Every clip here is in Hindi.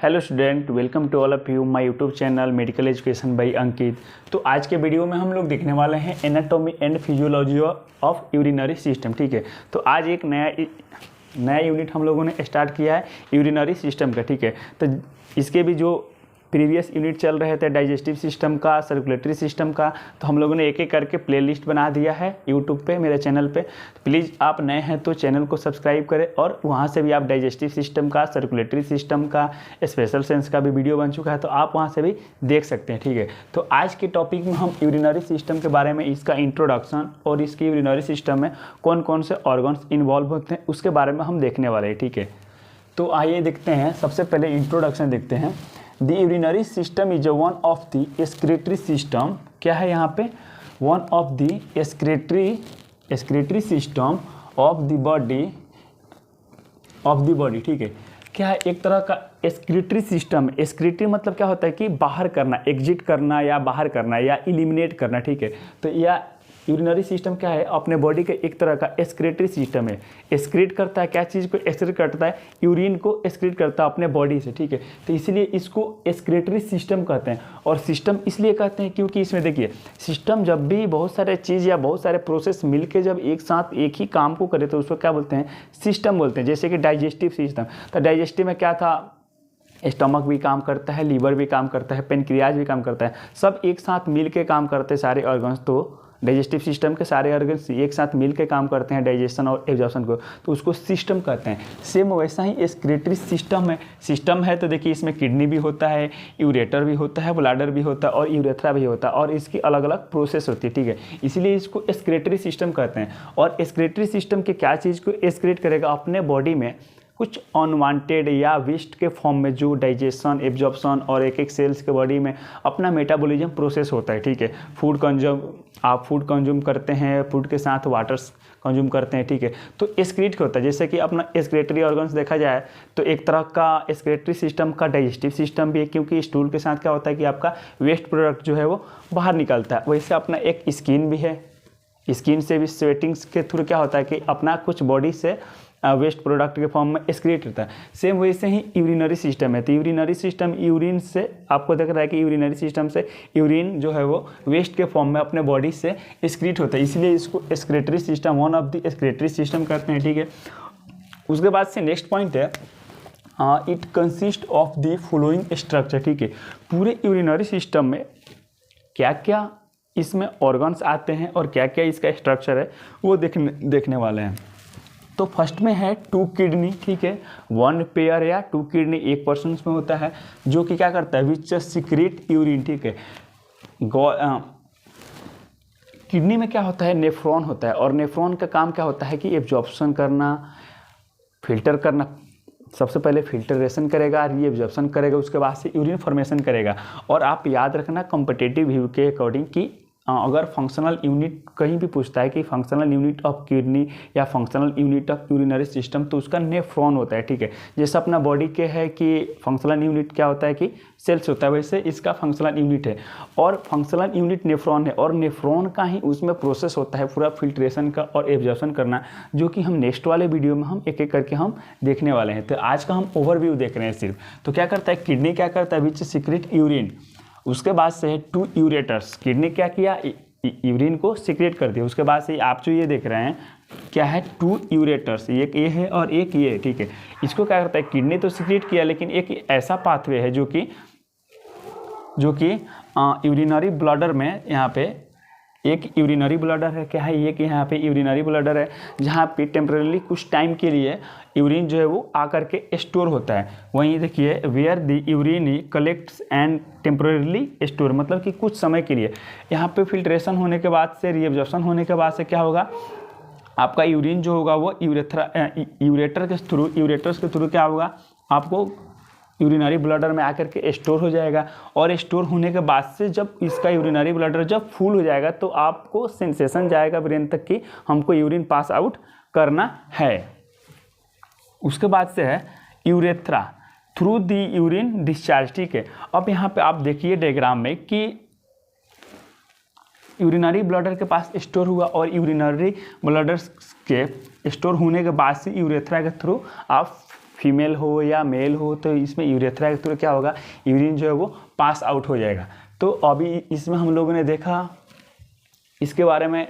Hello student, welcome to all of you my YouTube channel medical education by Ankit. तो आज के वीडियो में हम लोग देखने वाले हैं anatomy and physiology of urinary system. ठीक है, तो आज एक नया यूनिट हम लोगों ने स्टार्ट किया है यूरिनरी सिस्टम का। ठीक है, तो इसके भी जो प्रीवियस यूनिट चल रहे थे डाइजेस्टिव सिस्टम का, सर्कुलेटरी सिस्टम का, तो हम लोगों ने एक एक करके प्लेलिस्ट बना दिया है यूट्यूब पे, मेरे चैनल पे। तो प्लीज़ आप नए हैं तो चैनल को सब्सक्राइब करें और वहाँ से भी आप डाइजेस्टिव सिस्टम का, सर्कुलेटरी सिस्टम का, स्पेशल सेंस का भी वीडियो बन चुका है, तो आप वहाँ से भी देख सकते हैं। ठीक है, तो आज के टॉपिक में हम यूरिनरी सिस्टम के बारे में, इसका इंट्रोडक्शन और इसकी यूरिनरी सिस्टम में कौन कौन से ऑर्गन्स इन्वॉल्व होते हैं उसके बारे में हम देखने वाले हैं। ठीक है, तो आइए देखते हैं। सबसे पहले इंट्रोडक्शन देखते हैं। The urinary system is one of the excretory system. क्या है यहाँ पे? One of the excretory system of the body. ठीक है, क्या है? एक तरह का एक्सक्रीटरी सिस्टम। एक्सक्रीटरी मतलब क्या होता है कि बाहर करना, एग्जिट करना या बाहर करना या इलिमिनेट करना। ठीक है, तो यह यूरिनरी सिस्टम क्या है? अपने बॉडी का एक तरह का एक्सक्रीटरी सिस्टम है। एक्सक्रीट करता है, क्या चीज़ को एक्सक्रीट करता है? यूरिन को एक्सक्रीट करता है अपने बॉडी से। ठीक है, तो इसलिए इसको एक्सक्रीटरी सिस्टम कहते हैं। और सिस्टम इसलिए कहते हैं क्योंकि इसमें देखिए, सिस्टम जब भी बहुत सारे चीज़ या बहुत सारे प्रोसेस मिलके जब एक साथ एक ही काम को करे तो उसको क्या बोलते हैं? सिस्टम बोलते हैं। जैसे कि डाइजेस्टिव सिस्टम, तो डाइजेस्टिव में क्या था? स्टमक भी काम करता है, लीवर भी काम करता है, पेनक्रियाज भी काम करता है, सब एक साथ मिल के काम करते हैं सारे ऑर्गन्स। तो डाइजेस्टिव सिस्टम के सारे ऑर्गन्स एक साथ मिल के काम करते हैं डाइजेशन और एब्जॉर्प्शन को, तो उसको सिस्टम कहते हैं। सेम वैसा ही एक्सक्रीटरी सिस्टम है। सिस्टम है तो देखिए, इसमें किडनी भी होता है, यूरेटर भी होता है, ब्लैडर भी होता है और यूरेथ्रा भी होता है, और इसकी अलग अलग प्रोसेस होती है। ठीक है, इसीलिए इसको एक्सक्रीटरी सिस्टम कहते हैं। और एक्सक्रीटरी सिस्टम के क्या चीज़ को एक्सक्रीट करेगा? अपने बॉडी में कुछ अनवांटेड या वेस्ट के फॉर्म में जो डाइजेशन, एब्जॉर्प्शन और एक एक सेल्स के बॉडी में अपना मेटाबॉलिज्म प्रोसेस होता है। ठीक है, आप फूड कंज्यूम करते हैं, फूड के साथ वाटर कंज्यूम करते हैं। ठीक है, तो एक्सक्रीट होता है। जैसे कि अपना एक्सक्रीटरी ऑर्गन्स देखा जाए तो एक तरह का एक्सक्रीटरी सिस्टम का डाइजेस्टिव सिस्टम भी है, क्योंकि स्टूल के साथ क्या होता है कि आपका वेस्ट प्रोडक्ट जो है वो बाहर निकलता है। वैसे अपना एक स्किन भी है, स्किन से भी स्वेटिंग्स के थ्रू क्या होता है कि अपना कुछ बॉडी से वेस्ट प्रोडक्ट के फॉर्म में एक्सक्रीट होता है। सेम वैसे ही यूरिनरी सिस्टम है। तो यूरिनरी सिस्टम, यूरिन से आपको दिख रहा है कि यूरिनरी सिस्टम से यूरिन जो है वो वेस्ट के फॉर्म में अपने बॉडी से एक्सक्रीट होता है, इसलिए इसको excretory system, one of the excretory system कहते हैं। ठीक है, उसके बाद से नेक्स्ट पॉइंट है, it consist of the following structure. ठीक है, पूरे यूरिनरी सिस्टम में क्या क्या इसमें ऑर्गन्स आते हैं और क्या क्या इसका स्ट्रक्चर है वो देखने वाले हैं। तो फर्स्ट में है 2 किडनी। ठीक है, 1 पेयर या 2 किडनी एक पर्सन में होता है, जो कि क्या करता है? विच सीक्रेट यूरिन। ठीक है, किडनी में क्या होता है? नेफ्रॉन होता है, और नेफ्रॉन का काम क्या होता है कि एब्जॉर्प्शन करना, फिल्टर करना। सबसे पहले फिल्टरेशन करेगा, रीएब्जॉर्प्शन करेगा, उसके बाद से यूरिन फॉर्मेशन करेगा। और आप याद रखना कॉम्पिटिटिव व्यू के अकॉर्डिंग कि अगर फंक्शनल यूनिट कहीं भी पूछता है कि फंक्शनल यूनिट ऑफ किडनी या functional unit of urinary system, तो उसका नेफ्रॉन होता है। ठीक है, जैसे अपना बॉडी के है कि फंक्शनल यूनिट क्या होता है कि सेल्स होता है, वैसे इसका फंक्शनल यूनिट है और फंक्शनल यूनिट नेफ्रॉन है। और नेफ्रॉन का ही उसमें प्रोसेस होता है पूरा फिल्ट्रेशन का और एब्जॉर्प्शन करना, जो कि हम नेक्स्ट वाले वीडियो में हम एक एक करके हम देखने वाले हैं। तो आज का हम ओवरव्यू देख रहे हैं सिर्फ। तो क्या करता है किडनी? क्या करता है? विच सीक्रेट यूरिन। उसके बाद से है 2 यूरेटर्स। किडनी क्या किया? यूरिन को सीक्रेट कर दिया। उसके बाद से आप जो ये देख रहे हैं क्या है? 2 यूरेटर्स, एक ये है और एक ये। ठीक है, इसको क्या करता है? किडनी तो सीक्रेट किया, लेकिन एक ऐसा पाथवे है जो कि यूरिनरी ब्लडर में, यहाँ पे एक यूरिनरी ब्लडर है। क्या है? ये कि यहाँ पे यूरिनरी ब्लडर है, जहाँ पे टेम्परेली कुछ टाइम के लिए यूरिन जो है वो आकर के स्टोर होता है। वहीं देखिए, where the urine collects and temporarily store, मतलब कि कुछ समय के लिए। यहाँ पे फिल्ट्रेशन होने के बाद से, रीएब्जॉर्प्शन होने के बाद से क्या होगा? आपका यूरिन जो होगा वो यूरेटर्स के थ्रू क्या होगा? आपको यूरिनरी ब्लडर में आकर के स्टोर हो जाएगा। और स्टोर होने के बाद से जब इसका यूरिनरी ब्लडर जब फुल हो जाएगा तो आपको सेंसेशन जाएगा ब्रेन तक कि हमको यूरिन पास आउट करना है। उसके बाद से है urethra, through the urine discharge. ठीक है, अब यहाँ पे आप देखिए डायग्राम में कि यूरिनरी ब्लडर के पास स्टोर हुआ और यूरिनरी ब्लडर के स्टोर होने के बाद से यूरेथ्रा के थ्रू आप फीमेल हो या मेल हो तो इसमें यूरेथ्रा के थ्रू क्या होगा, यूरिन जो है वो पास आउट हो जाएगा। तो अभी इसमें हम लोगों ने देखा इसके बारे में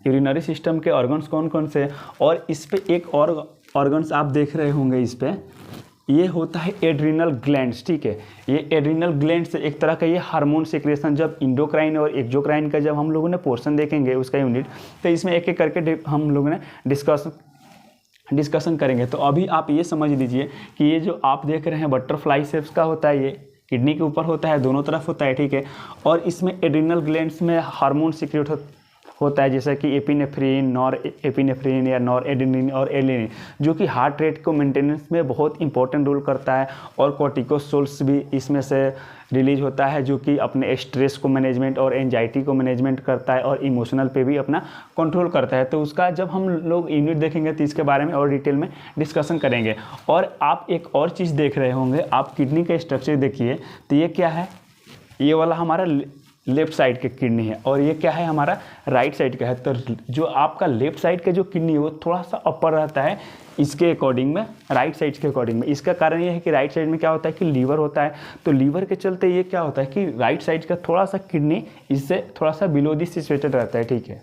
यूरिनरी सिस्टम के ऑर्गन्स कौन कौन से हैं, और इस पे एक और ऑर्गन्स आप देख रहे होंगे इस पे, ये होता है एड्रिनल ग्लैंड्स, ठीक है। ये एड्रिनल ग्लैंड्स एक तरह का ये हार्मोन सिक्रेशन, जब इंडोक्राइन और एक्सोक्राइन का जब हम लोगों ने पोर्शन देखेंगे उसका यूनिट, तो इसमें एक एक करके हम लोगों ने डिस्कशन करेंगे। तो अभी आप ये समझ लीजिए कि ये जो आप देख रहे हैं बटरफ्लाई शेप्स का होता है, ये किडनी के ऊपर होता है, दोनों तरफ होता है, ठीक है। और इसमें एड्रिनल ग्लैंड्स में हार्मोन सिक्रेट होता है, जैसे कि एपिनेफ्रिन, नॉर एपिनेफ्रिन या नॉर एडेनिन और एलिनिन, जो कि हार्ट रेट को मेंटेनेंस में बहुत इंपॉर्टेंट रोल करता है। और कॉर्टिकोस्टेरॉइड्स भी इसमें से रिलीज होता है, जो कि अपने स्ट्रेस को मैनेजमेंट और एंजाइटी को मैनेजमेंट करता है और इमोशनल पे भी अपना कंट्रोल करता है। तो उसका जब हम लोग यूनिट देखेंगे तो इसके बारे में और डिटेल में डिस्कशन करेंगे। और आप एक और चीज़ देख रहे होंगे, आप किडनी का स्ट्रक्चर देखिए, तो ये क्या है, ये वाला हमारा लेफ्ट साइड के किडनी है, और ये क्या है हमारा राइट साइड का है। तो जो आपका लेफ्ट साइड का जो किडनी है वो थोड़ा सा अपर रहता है इसके अकॉर्डिंग में, राइट साइड के अकॉर्डिंग में। इसका कारण ये है कि राइट साइड में क्या होता है कि लीवर होता है, तो लीवर के चलते ये क्या होता है कि राइट साइड का थोड़ा सा किडनी इससे थोड़ा सा बिलो दी सिचुएटेड रहता है, ठीक है।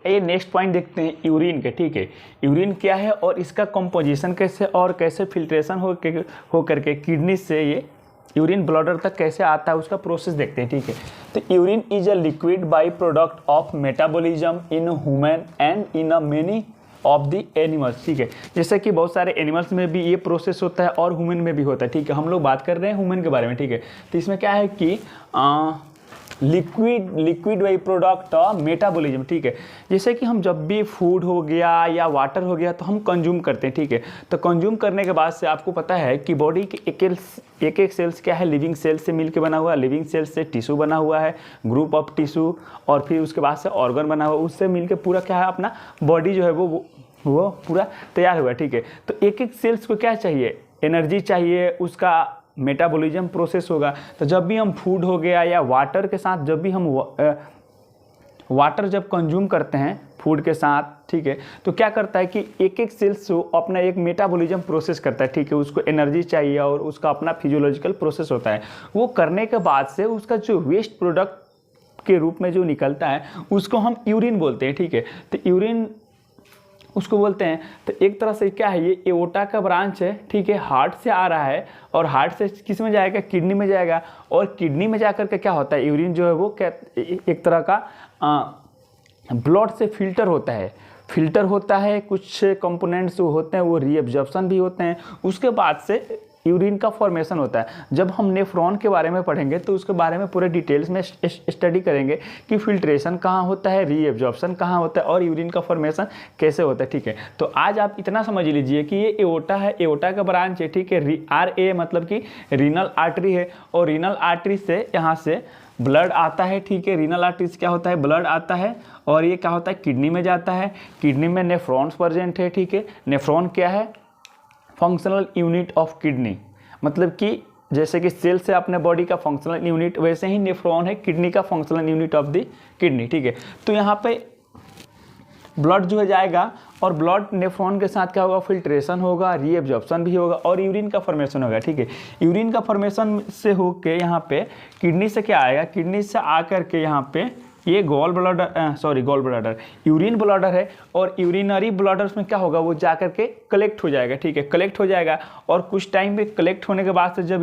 ये नेक्स्ट पॉइंट देखते हैं यूरिन के, ठीक है। यूरिन क्या है और इसका कंपोजिशन कैसे और कैसे फिल्ट्रेशन हो करके किडनी से ये यूरिन ब्लडर तक कैसे आता है उसका प्रोसेस देखते हैं, ठीक है। तो urine is a liquid by product of metabolism in human and in a many of the animals, ठीक है। जैसे कि बहुत सारे एनिमल्स में भी ये प्रोसेस होता है और ह्यूमन में भी होता है, ठीक है। हम लोग बात कर रहे हैं ह्यूमन के बारे में, ठीक है। तो इसमें क्या है कि लिक्विड बाई प्रोडक्ट मेटाबॉलिज्म, ठीक है। जैसे कि हम जब भी फूड हो गया या वाटर हो गया तो हम कंज्यूम करते हैं, ठीक है। तो कंज्यूम करने के बाद से आपको पता है कि बॉडी के एक सेल्स क्या है, लिविंग सेल्स से मिलकर बना हुआ है, लिविंग सेल्स से टिश्यू बना हुआ है, ग्रुप ऑफ टिश्यू, और फिर उसके बाद से ऑर्गन बना हुआ है, उससे मिलकर पूरा क्या है अपना बॉडी जो है वो पूरा तैयार हुआ है, ठीक है। तो एक एक सेल्स को क्या चाहिए, एनर्जी चाहिए, उसका मेटाबॉलिज्म प्रोसेस होगा। तो जब भी हम फूड हो गया या वाटर के साथ, जब भी हम वाटर जब कंज्यूम करते हैं फूड के साथ, ठीक है, तो क्या करता है कि एक एक सेल्स अपना एक मेटाबॉलिज्म प्रोसेस करता है, ठीक है। उसको एनर्जी चाहिए और उसका अपना फिजियोलॉजिकल प्रोसेस होता है। वो करने के बाद से उसका जो वेस्ट प्रोडक्ट के रूप में जो निकलता है उसको हम यूरिन बोलते हैं, ठीक है। तो यूरिन उसको बोलते हैं। तो एक तरह से क्या है, ये एओर्टा का ब्रांच है, ठीक है, हार्ट से आ रहा है और हार्ट से किस में जाएगा, किडनी में जाएगा, और किडनी में जाकर के क्या होता है, यूरिन जो है वो क्या एक तरह का ब्लड से फिल्टर होता है, कुछ कंपोनेंट्स होते हैं वो रीएब्जॉर्प्शन भी होते हैं, उसके बाद से यूरिन का फॉर्मेशन होता है। जब हम नेफ्रॉन के बारे में पढ़ेंगे तो उसके बारे में पूरे डिटेल्स में स्टडी करेंगे कि फिल्ट्रेशन कहाँ होता है, रीएब्जॉर्प्शन कहाँ होता है और यूरिन का फॉर्मेशन कैसे होता है, ठीक है। तो आज आप इतना समझ लीजिए कि ये एओर्टा है, एओर्टा का ब्रांच है, ठीक है। RA मतलब कि रीनल आर्टरी है, और रीनल आर्टरी से यहाँ से ब्लड आता है, ठीक है। रीनल आर्टरी से क्या होता है, ब्लड आता है और ये क्या होता है, किडनी में जाता है। किडनी में नेफ्रॉन्स प्रेजेंट है, ठीक है। नेफ्रॉन क्या है, फंक्शनल यूनिट ऑफ किडनी, मतलब कि जैसे कि सेल से अपने बॉडी का फंक्शनल यूनिट, वैसे ही नेफ्रॉन है किडनी का functional unit of the kidney, ठीक है। तो यहाँ पे ब्लड जो है जाएगा और ब्लड नेफ्रॉन के साथ क्या होगा, फिल्ट्रेशन होगा, रीएब्जॉर्प्शन भी होगा और यूरिन का फॉर्मेशन होगा, ठीक है। यूरिन का फॉर्मेशन से होके यहाँ पे किडनी से क्या आएगा, किडनी से आकर के यहाँ पे ये गॉल ब्लैडर यूरिन ब्लैडर है, और यूरिनरी ब्लैडर्स में क्या होगा, वो जाकर के कलेक्ट हो जाएगा, ठीक है। कलेक्ट हो जाएगा और कुछ टाइम पे कलेक्ट होने के बाद से जब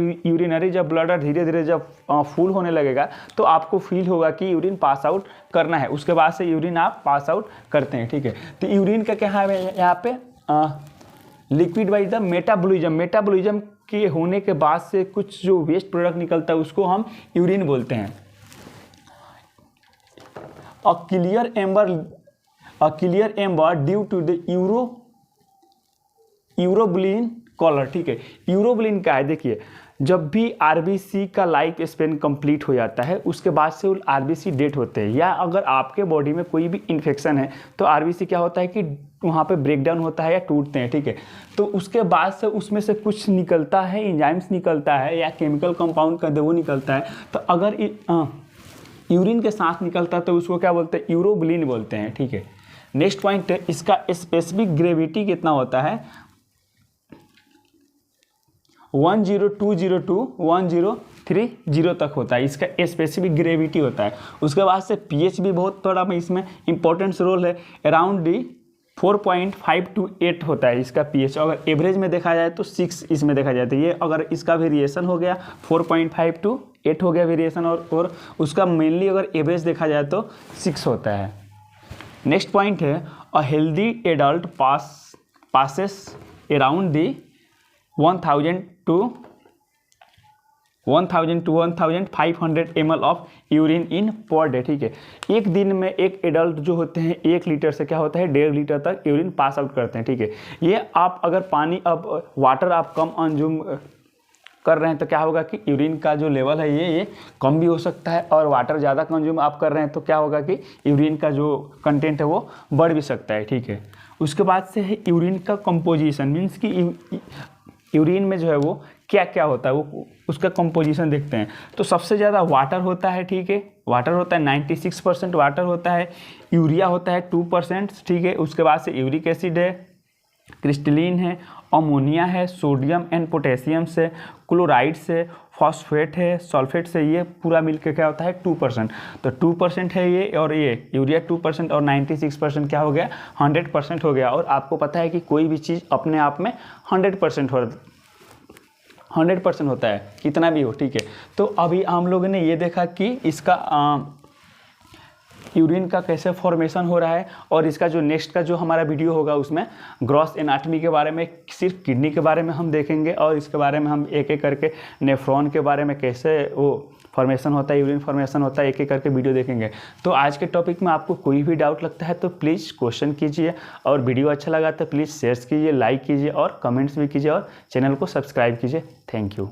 जब ब्लैडर धीरे धीरे जब फुल होने लगेगा तो आपको फील होगा कि यूरिन पास आउट करना है, उसके बाद से यूरिन आप पास आउट करते हैं, ठीक है। तो यूरिन का क्या है यहाँ पे, लिक्विड बाई द मेटाबॉलिज्म के होने के बाद से कुछ जो वेस्ट प्रोडक्ट निकलता है उसको हम यूरिन बोलते हैं। A clear amber due to the urobilin colour, ठीक है। यूरोबिलिन क्या है, देखिए जब भी आरबीसी का लाइफ स्पेन कंप्लीट हो जाता है उसके बाद से वो आरबीसी डेट होते हैं, या अगर आपके बॉडी में कोई भी इन्फेक्शन है तो आरबीसी क्या होता है कि वहाँ पे ब्रेकडाउन होता है या टूटते हैं, ठीक है। तो उसके बाद से उसमें से कुछ निकलता है, एंजाइम्स निकलता है या केमिकल कंपाउंड का वो निकलता है। तो अगर यूरिन के साथ निकलता है तो उसको क्या बोलते हैं, यूरोबिलिन बोलते हैं, ठीक है। नेक्स्ट पॉइंट, इसका स्पेसिफिक ग्रेविटी कितना होता है, 10202 103 तक होता है, इसका स्पेसिफिक ग्रेविटी होता है। उसके बाद से पीएच भी बहुत थोड़ा इसमें इंपॉर्टेंट रोल है, अराउंड डी 4.5 to 8 होता है इसका पीएच। अगर एवरेज में देखा जाए तो 6 इसमें देखा जाए तो ये अगर इसका वेरिएशन हो गया 4.5 to 8 हो गया वेरिएशन, और उसका मेनली अगर एवरेज देखा जाए तो 6 होता है। नेक्स्ट पॉइंट है a healthy adult passes around the 1000 to 1500 ml of urine in per day, ठीक है। एक दिन में एक एडल्ट जो होते हैं 1 लीटर से क्या होता है 1.5 लीटर तक यूरिन पास आउट करते हैं, ठीक है। ये आप अगर पानी अब वाटर आप कम कंज्यूम कर रहे हैं तो क्या होगा कि यूरिन का जो लेवल है ये कम भी हो सकता है, और वाटर ज़्यादा कंज्यूम आप कर रहे हैं तो क्या होगा कि यूरिन का जो कंटेंट है वो बढ़ भी सकता है, ठीक है। उसके बाद से है यूरिन का कंपोजिशन, मीन्स कि यूरिन में जो है वो क्या क्या होता है वो उसका कंपोजिशन देखते हैं। तो सबसे ज़्यादा वाटर होता है, ठीक है, वाटर होता है 96% वाटर होता है, यूरिया होता है 2%, ठीक है। उसके बाद से यूरिक एसिड है, क्रिस्टलिन है, अमोनिया है, सोडियम एंड पोटेशियम से, क्लोराइड से, फॉस्फेट है, सल्फेट से, ये पूरा मिलकर क्या होता है 2%। तो 2% है ये, और ये यूरिया 2% और 96% क्या हो गया 100% हो गया। और आपको पता है कि कोई भी चीज़ अपने आप में 100% होता है, कितना भी हो, ठीक है। तो अभी हम लोगों ने ये देखा कि इसका यूरिन का कैसे फॉर्मेशन हो रहा है, और इसका जो नेक्स्ट का जो हमारा वीडियो होगा उसमें ग्रॉस एनाटॉमी के बारे में, सिर्फ किडनी के बारे में हम देखेंगे, और इसके बारे में हम एक एक करके नेफ्रॉन के बारे में कैसे वो फॉर्मेशन होता है, यूरिन फॉर्मेशन होता है, एक एक करके वीडियो देखेंगे। तो आज के टॉपिक में आपको कोई भी डाउट लगता है तो प्लीज़ क्वेश्चन कीजिए, और वीडियो अच्छा लगा तो प्लीज़ शेयर कीजिए, लाइक कीजिए और कमेंट्स भी कीजिए, और चैनल को सब्सक्राइब कीजिए। Thank you.